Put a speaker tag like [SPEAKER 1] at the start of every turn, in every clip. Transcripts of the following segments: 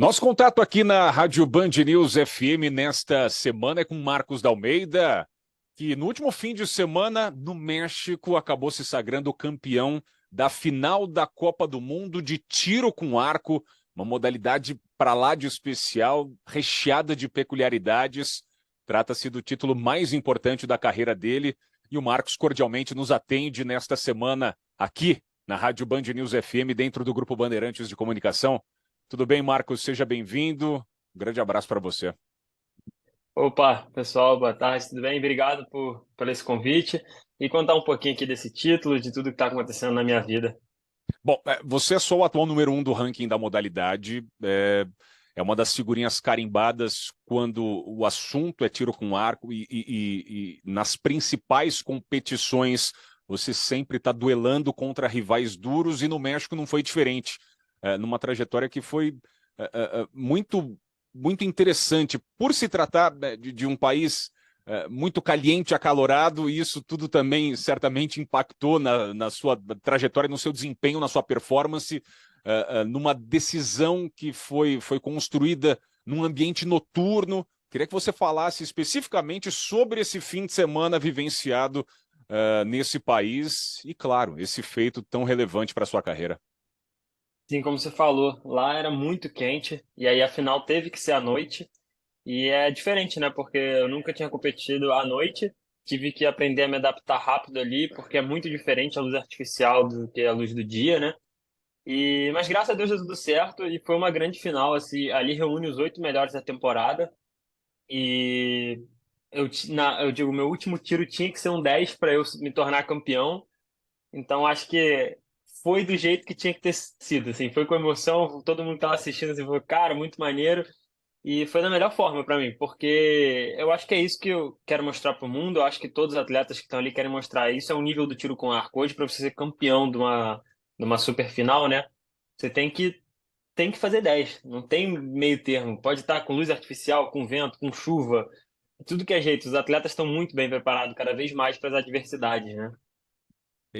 [SPEAKER 1] Nosso contato aqui na Rádio Band News FM nesta semana é com Marcos da Almeida, que no último fim de semana, no México, acabou se sagrando campeão da final da Copa do Mundo de tiro com arco, uma modalidade para lá de especial, recheada de peculiaridades. Trata-se do título mais importante da carreira dele e o Marcos cordialmente nos atende nesta semana aqui na Rádio Band News FM, dentro do Grupo Bandeirantes de Comunicação. Tudo bem, Marcos? Seja bem-vindo. Um grande abraço para você.
[SPEAKER 2] Opa, pessoal, boa tarde, tudo bem? Obrigado por esse convite e contar um pouquinho aqui desse título, de tudo que está acontecendo na minha vida.
[SPEAKER 1] Bom, você é só o atual número 1 do ranking da modalidade. É uma das figurinhas carimbadas quando o assunto é tiro com arco e nas principais competições você sempre está duelando contra rivais duros e no México não foi diferente. Numa trajetória que foi muito interessante, por se tratar de um país muito caliente, acalorado, e isso tudo também certamente impactou na sua trajetória, no seu desempenho, na sua performance, numa decisão que foi construída num ambiente noturno. Queria que você falasse especificamente sobre esse fim de semana vivenciado nesse país e, claro, esse feito tão relevante para a sua carreira.
[SPEAKER 2] Assim como você falou, lá era muito quente e aí a final teve que ser à noite e é diferente, né? Porque eu nunca tinha competido à noite, tive que aprender a me adaptar rápido ali, porque é muito diferente a luz artificial do que a luz do dia, né? Mas graças a Deus deu tudo certo e foi uma grande final, assim, ali reúne os 8 melhores da temporada. E eu digo, meu último tiro tinha que ser um 10 para eu me tornar campeão. Então acho que foi do jeito que tinha que ter sido, assim, foi com emoção, todo mundo que tava assistindo assim, falou, cara, muito maneiro. E foi da melhor forma para mim, porque eu acho que é isso que eu quero mostrar para o mundo. Eu acho que todos os atletas que estão ali querem mostrar isso. É o nível do tiro com arco. Hoje, para você ser campeão de uma super final, né? Você tem que fazer 10. Não tem meio termo. Pode estar com luz artificial, com vento, com chuva, tudo que é jeito. Os atletas estão muito bem preparados, cada vez mais para as adversidades, né?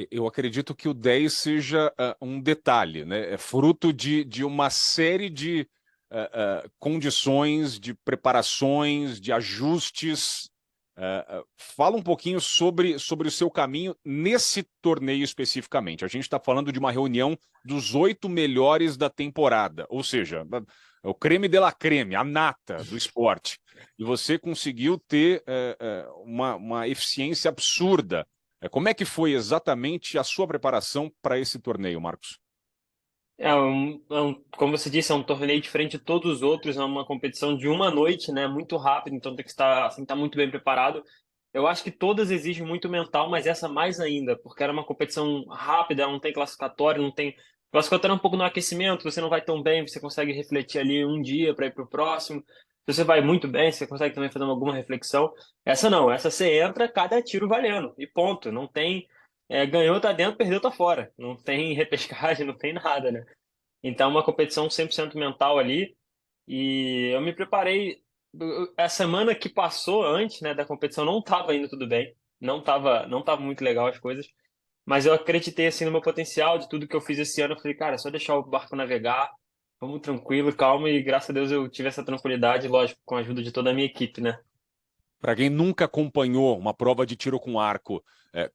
[SPEAKER 1] Eu acredito que o 10 seja um detalhe, né? É fruto de uma série de condições, de preparações, de ajustes. Fala um pouquinho sobre o seu caminho nesse torneio especificamente. A gente está falando de uma reunião dos 8 melhores da temporada, ou seja, o creme de la creme, a nata do esporte. E você conseguiu ter uma eficiência absurda. Como é que foi exatamente a sua preparação para esse torneio, Marcos?
[SPEAKER 2] Como você disse, é um torneio diferente de todos os outros, é uma competição de uma noite, né? Muito rápido, então tem que estar, assim, estar muito bem preparado. Eu acho que todas exigem muito mental, mas essa mais ainda, porque era uma competição rápida, não tem classificatório, não tem. Classificatório é um pouco no aquecimento, você não vai tão bem, você consegue refletir ali um dia para ir para o próximo. Se você vai muito bem, você consegue também fazer alguma reflexão. Essa não, essa você entra, cada tiro valendo, e ponto. Não tem. Ganhou, tá dentro, perdeu, tá fora. Não tem repescagem, não tem nada, né? Então, uma competição 100% mental ali. E eu me preparei. A semana que passou antes, né, da competição não estava indo tudo bem. Não tava muito legal as coisas. Mas eu acreditei assim no meu potencial, de tudo que eu fiz esse ano. Eu falei, cara, é só deixar o barco navegar. Vamos tranquilo, calma. E graças a Deus eu tive essa tranquilidade, lógico, com a ajuda de toda a minha equipe, né?
[SPEAKER 1] Para quem nunca acompanhou uma prova de tiro com arco,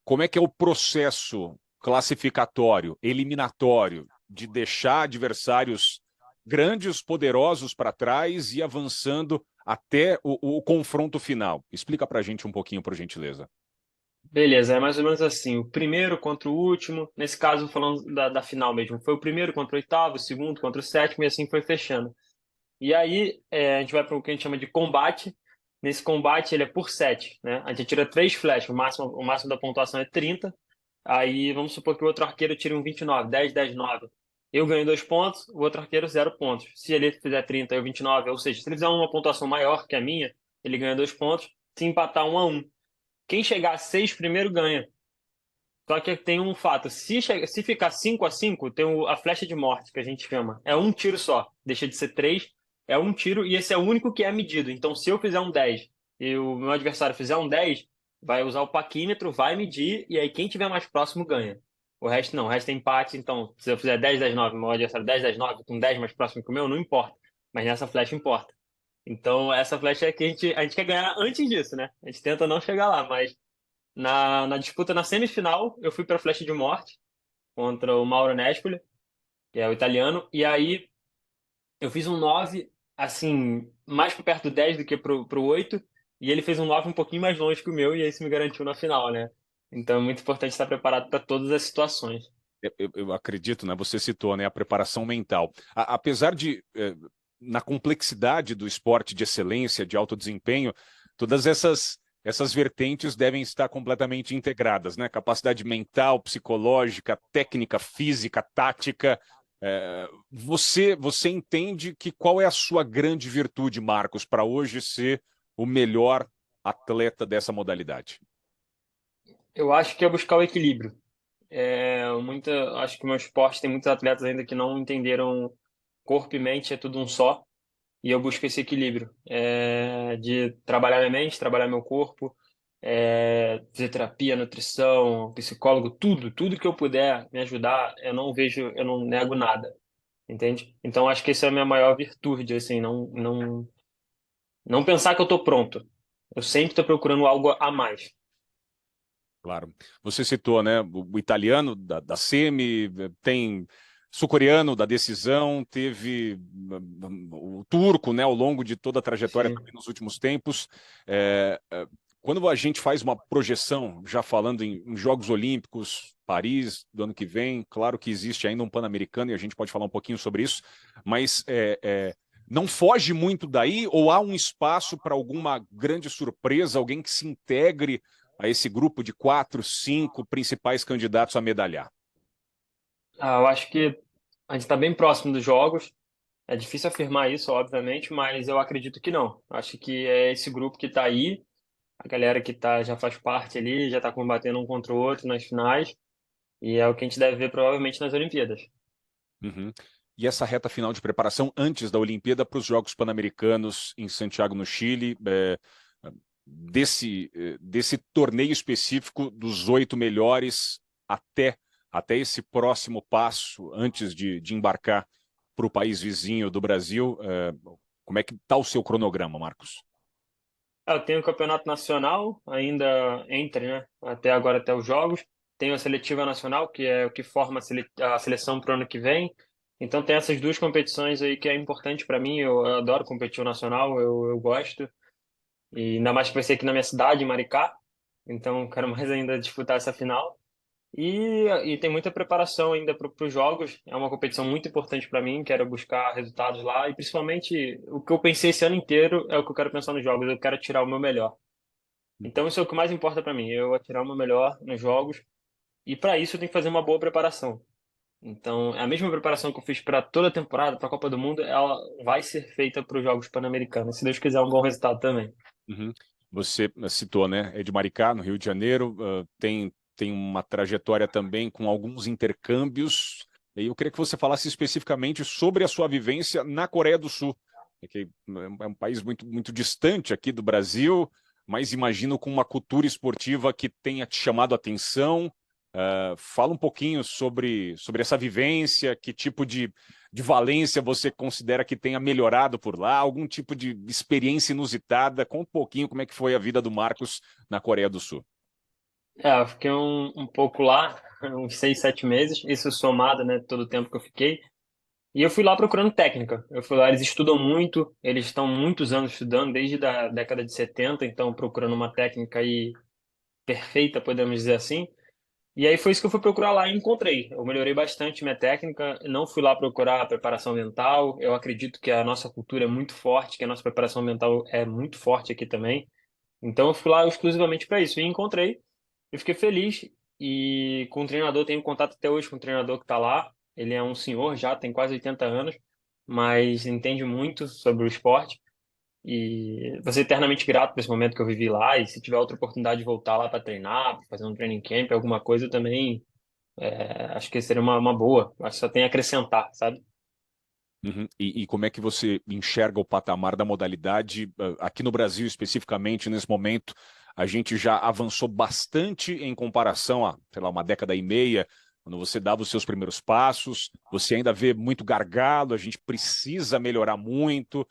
[SPEAKER 1] como é que é o processo classificatório, eliminatório, de deixar adversários grandes, poderosos para trás e avançando até o confronto final? Explica para a gente um pouquinho, por gentileza.
[SPEAKER 2] Beleza, é mais ou menos assim. O primeiro contra o último, nesse caso, falando da final mesmo, foi o primeiro contra o oitavo, o segundo contra o sétimo, e assim foi fechando. E aí, a gente vai para o que a gente chama de combate. Nesse combate, ele é por set, né? A gente tira 3 flechas, o máximo da pontuação é 30. Aí, vamos supor que o outro arqueiro tire um 29, 10, 10, 9. Eu ganho 2 pontos, o outro arqueiro 0 pontos. Se ele fizer 30 e eu 29, ou seja, se ele fizer uma pontuação maior que a minha, ele ganha 2 pontos. Se empatar 1-1, quem chegar a 6 primeiro ganha. Só que tem um fato, se ficar 5-5, tem a flecha de morte, que a gente chama. É um tiro só, deixa de ser 3, é um tiro e esse é o único que é medido. Então, se eu fizer um 10 e o meu adversário fizer um 10, vai usar o paquímetro, vai medir e aí quem tiver mais próximo ganha. O resto não, o resto é empate. Então, se eu fizer 10, 10, 9, meu adversário 10, 10, 9, com 10 mais próximo que o meu, não importa. mas nessa flecha importa. Então, essa flecha é que a gente quer ganhar antes disso, né? A gente tenta não chegar lá, mas na disputa na semifinal, eu fui para flecha de morte contra o Mauro Nespoli, que é o italiano, e aí eu fiz um 9 assim, mais para perto do 10 do que pro 8 e ele fez um 9 um pouquinho mais longe que o meu, e isso me garantiu na final, né? Então é muito importante estar preparado para todas as situações.
[SPEAKER 1] Eu acredito, né? Você citou, né? A preparação mental. Apesar de, na complexidade do esporte de excelência, de alto desempenho, todas essas vertentes devem estar completamente integradas, né? Capacidade mental, psicológica, técnica, física, tática. Você entende que qual é a sua grande virtude, Marcos, para hoje ser o melhor atleta dessa modalidade?
[SPEAKER 2] Eu acho que é buscar o equilíbrio. Acho que o meu esporte tem muitos atletas ainda que não entenderam corpo e mente é tudo um só, e eu busco esse equilíbrio de trabalhar minha mente, trabalhar meu corpo, fisioterapia, nutrição, psicólogo, tudo que eu puder me ajudar, eu não nego nada, entende? Então acho que essa é a minha maior virtude, assim, não pensar que eu tô pronto. Eu sempre estou procurando algo a mais.
[SPEAKER 1] Claro. Você citou, né, o italiano da semi, tem sul-coreano da decisão, teve o turco, né, ao longo de toda a trajetória
[SPEAKER 2] Sim.
[SPEAKER 1] também nos últimos tempos. Quando a gente faz uma projeção, já falando em Jogos Olímpicos, Paris, do ano que vem, claro que existe ainda um Pan-Americano e a gente pode falar um pouquinho sobre isso, mas não foge muito daí ou há um espaço para alguma grande surpresa, alguém que se integre a esse grupo de 4, 5 principais candidatos a medalhar?
[SPEAKER 2] Eu acho que a gente está bem próximo dos jogos. É difícil afirmar isso, obviamente, mas eu acredito que não. Acho que é esse grupo que está aí, a galera que já faz parte ali, já está combatendo um contra o outro nas finais, e é o que a gente deve ver provavelmente nas Olimpíadas.
[SPEAKER 1] Uhum. E essa reta final de preparação antes da Olimpíada para os Jogos Pan-Americanos em Santiago, no Chile, desse torneio específico dos 8 melhores até, até esse próximo passo, antes de embarcar para o país vizinho do Brasil, como é que está o seu cronograma, Marcos?
[SPEAKER 2] Eu tenho o campeonato nacional ainda entre, né? Até agora, até os jogos. Tenho a seletiva nacional, que é o que forma a seleção para o ano que vem. Então tem essas duas competições aí que é importante para mim. Eu adoro competir o nacional, eu gosto. E ainda mais que vai ser aqui na minha cidade, em Maricá. Então quero mais ainda disputar essa final. E tem muita preparação ainda para os jogos. É uma competição muito importante para mim. Quero buscar resultados lá. E principalmente o que eu pensei esse ano inteiro é o que eu quero pensar nos jogos. Eu quero tirar o meu melhor. Então isso é o que mais importa para mim. Eu atirar o meu melhor nos jogos. E para isso eu tenho que fazer uma boa preparação. Então, é a mesma preparação que eu fiz para toda a temporada, para a Copa do Mundo, ela vai ser feita para os Jogos Pan-Americanos. Se Deus quiser, um bom resultado também.
[SPEAKER 1] Uhum. Você citou, né? É de Maricá, no Rio de Janeiro, tem uma trajetória também com alguns intercâmbios. E eu queria que você falasse especificamente sobre a sua vivência na Coreia do Sul, que é um país muito distante aqui do Brasil, mas imagino com uma cultura esportiva que tenha te chamado a atenção. Fala um pouquinho sobre essa vivência, que tipo de valência você considera que tenha melhorado por lá, algum tipo de experiência inusitada. Conta um pouquinho como é que foi a vida do Marcos na Coreia do Sul.
[SPEAKER 2] Eu fiquei um pouco lá, uns 6, 7 meses, isso somado, né, todo o tempo que eu fiquei. E eu fui lá procurando técnica. Eu fui lá, eles estudam muito, eles estão muitos anos estudando, desde a década de 70, então procurando uma técnica aí perfeita, podemos dizer assim. E aí foi isso que eu fui procurar lá e encontrei. Eu melhorei bastante minha técnica, não fui lá procurar preparação mental. Eu acredito que a nossa cultura é muito forte, que a nossa preparação mental é muito forte aqui também. Então eu fui lá exclusivamente para isso e encontrei. Eu fiquei feliz e com o treinador, tenho contato até hoje com o treinador que está lá. Ele é um senhor já, tem quase 80 anos, mas entende muito sobre o esporte. E vou ser eternamente grato por esse momento que eu vivi lá. E se tiver outra oportunidade de voltar lá para treinar, pra fazer um training camp, alguma coisa também, acho que seria uma boa. Acho que só tem a acrescentar, sabe?
[SPEAKER 1] Uhum. E como é que você enxerga o patamar da modalidade aqui no Brasil, especificamente nesse momento? A gente já avançou bastante em comparação a, sei lá, uma década e meia, quando você dava os seus primeiros passos, você ainda vê muito gargalo, a gente precisa melhorar muito.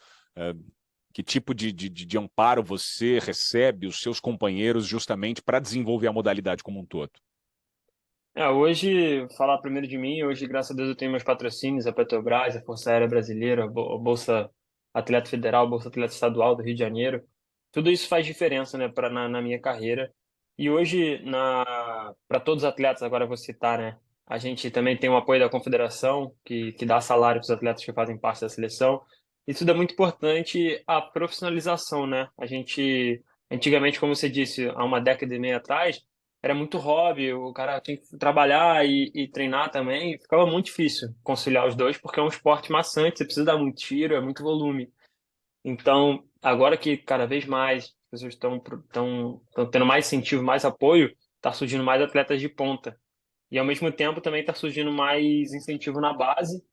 [SPEAKER 1] Que tipo de amparo você recebe, os seus companheiros, justamente para desenvolver a modalidade como um todo?
[SPEAKER 2] Hoje, falar primeiro de mim, hoje, graças a Deus, eu tenho meus patrocínios, a Petrobras, a Força Aérea Brasileira, a Bolsa Atleta Federal, a Bolsa Atleta Estadual do Rio de Janeiro. Tudo isso faz diferença, né, na minha carreira. E hoje, para todos os atletas, agora eu vou citar, né, a gente também tem o apoio da Confederação, que dá salário para os atletas que fazem parte da seleção. Isso é muito importante, a profissionalização, né? Antigamente, como você disse, há uma década e meia atrás, era muito hobby, o cara tinha que trabalhar e treinar também, e ficava muito difícil conciliar os dois, porque é um esporte maçante, você precisa dar muito tiro, é muito volume. Então, agora que cada vez mais as pessoas estão tendo mais incentivo, mais apoio, está surgindo mais atletas de ponta. E ao mesmo tempo também está surgindo mais incentivo na base,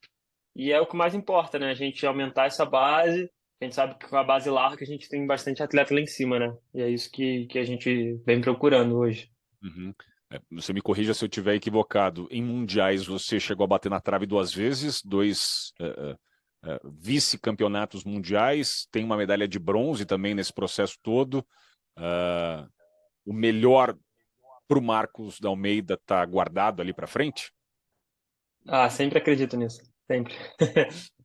[SPEAKER 2] e é o que mais importa, né? A gente aumentar essa base. A gente sabe que com a base larga a gente tem bastante atleta lá em cima, né? E é isso que a gente vem procurando hoje.
[SPEAKER 1] Uhum. Você me corrija se eu estiver equivocado. Em mundiais, você chegou a bater na trave 2 vezes, dois vice-campeonatos mundiais, tem uma medalha de bronze também nesse processo todo. O melhor para o Marcos da Almeida está guardado ali para frente?
[SPEAKER 2] Ah, sempre acredito nisso. Sempre.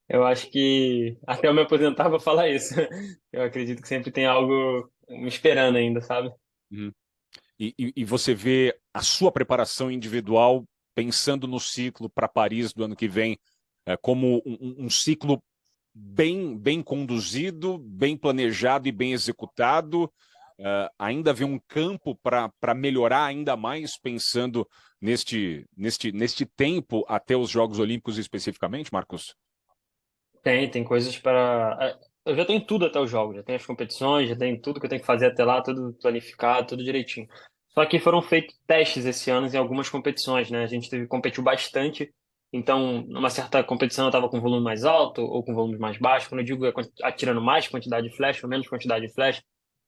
[SPEAKER 2] Eu acho que até eu me aposentar vou falar isso. Eu acredito que sempre tem algo me esperando ainda, sabe?
[SPEAKER 1] Uhum. E você vê a sua preparação individual pensando no ciclo para Paris do ano que vem como um ciclo bem conduzido, bem planejado e bem executado. Ainda vê um campo para melhorar ainda mais, pensando neste tempo até os Jogos Olímpicos especificamente, Marcos?
[SPEAKER 2] Tem coisas para. Eu já tenho tudo até os jogos, já tenho as competições, já tenho tudo que eu tenho que fazer até lá, tudo planificado, tudo direitinho. Só que foram feitos testes esse ano em algumas competições, né? A gente competiu bastante, então, numa certa competição eu estava com volume mais alto ou com volume mais baixo. Quando eu digo atirando mais quantidade de flash ou menos quantidade de flash,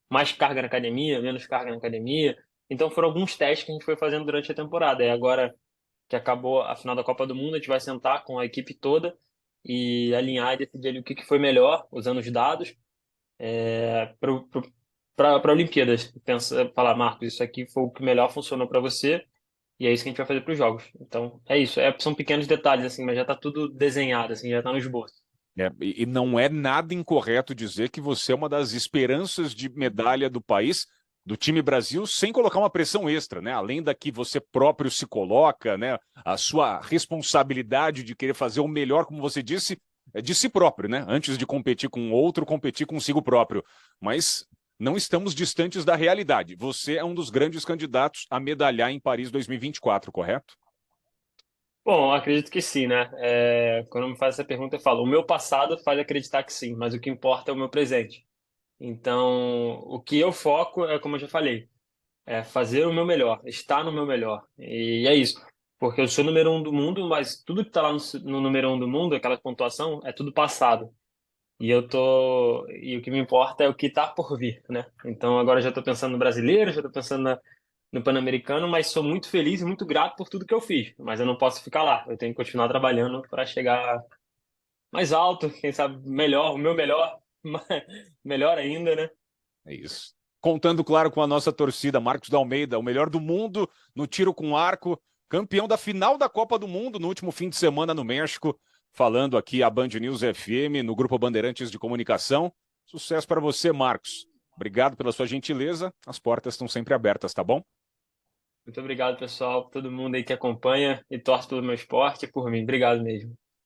[SPEAKER 2] mais carga na academia, menos carga na academia. Então, foram alguns testes que a gente foi fazendo durante a temporada. E agora que acabou a final da Copa do Mundo, a gente vai sentar com a equipe toda e alinhar e decidir ali o que foi melhor, usando os dados, para a Olimpíadas. Falar, Marcos, isso aqui foi o que melhor funcionou para você e é isso que a gente vai fazer para os Jogos. Então, é isso. São pequenos detalhes, assim, mas já está tudo desenhado, assim, já está no esboço.
[SPEAKER 1] E não é nada incorreto dizer que você é uma das esperanças de medalha do país, do time Brasil, sem colocar uma pressão extra, né? Além da que você próprio se coloca, né? A sua responsabilidade de querer fazer o melhor, como você disse, é de si próprio, né? Antes de competir com outro, competir consigo próprio. Mas não estamos distantes da realidade. Você é um dos grandes candidatos a medalhar em Paris 2024, correto?
[SPEAKER 2] Bom, acredito que sim, né? Quando me faz essa pergunta, eu falo, o meu passado faz acreditar que sim, mas o que importa é o meu presente. Então, o que eu foco é, como eu já falei, é fazer o meu melhor, estar no meu melhor. E é isso. Porque eu sou número um do mundo, mas tudo que está lá no número um do mundo, aquela pontuação, é tudo passado. E o que me importa é o que está por vir, né? Então agora eu já estou pensando no brasileiro, já estou pensando no Pan-Americano, mas sou muito feliz e muito grato por tudo que eu fiz. Mas eu não posso ficar lá. Eu tenho que continuar trabalhando para chegar mais alto, quem sabe melhor, o meu melhor, melhor ainda, né?
[SPEAKER 1] É isso. Contando, claro, com a nossa torcida, Marcos da Almeida, o melhor do mundo no tiro com arco, campeão da final da Copa do Mundo no último fim de semana no México, falando aqui a Band News FM, no Grupo Bandeirantes de Comunicação. Sucesso para você, Marcos. Obrigado pela sua gentileza. As portas estão sempre abertas, tá bom?
[SPEAKER 2] Muito obrigado, pessoal, todo mundo aí que acompanha e torce pelo meu esporte e por mim. Obrigado mesmo.